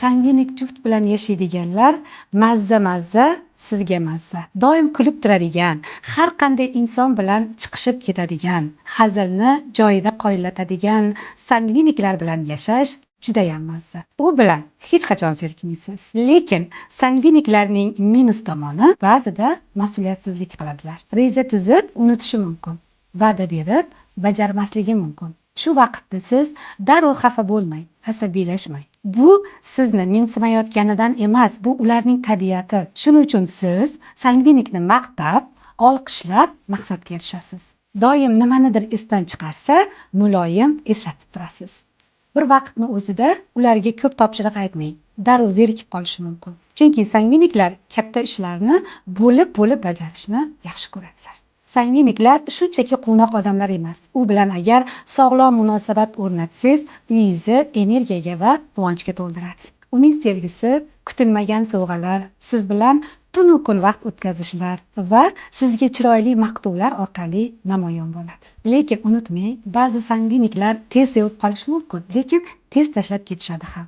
Sanguinik juft bilan yashaydiganlar mazza sizga mazza. Doim kulib turadigan, har qanday inson bilan chiqishib ketadigan, hazilni joyida qoyillatadigan sanguiniklar bilan yashash judayam mazza. U bilan hech qachon zerikmaysiz. Lekin sanguiniklarning minus tomoni ba'zida mas'uliyatsizlik qiladilar. Reja tuzib unutishi mumkin. Va'da berib bajarmasligi mumkin. Shu vaqtda siz darrov xafa bo'lmang, asabiylashmang. Bu sizni mensimayotganidan emas, bu ularning tabiati. Shuning uchun siz sanguinikni maqtab, olqishlab maqsadga erishasiz. Doim nimanidir esdan chiqarsa, muloyim eslatib turasiz. Bir vaqtni o'zida ularga ko'p topshiriq aytmang. Darrov zerikib qolishi mumkin. Chunki sanguiniklar katta ishlarni bo'lib bajarishni yaxshi ko'radilar. Sanguiniklar shunchaki quvnoq odamlar emas. U bilan agar sog'lom munosabat o'rnatsangiz, uyingizni energiyaga va quvonchga to'ldiradi. Uning sevgisi, kutilmagan sovg'alar, siz bilan tunu kun vaqt o'tkazishlar va sizga chiroyli maqtovlar orqali namoyon bo'ladi. Lekin unutmang, ba'zi sanguiniklar tez sevib qolishi mumkin, lekin tez tashlab ketishadi ham.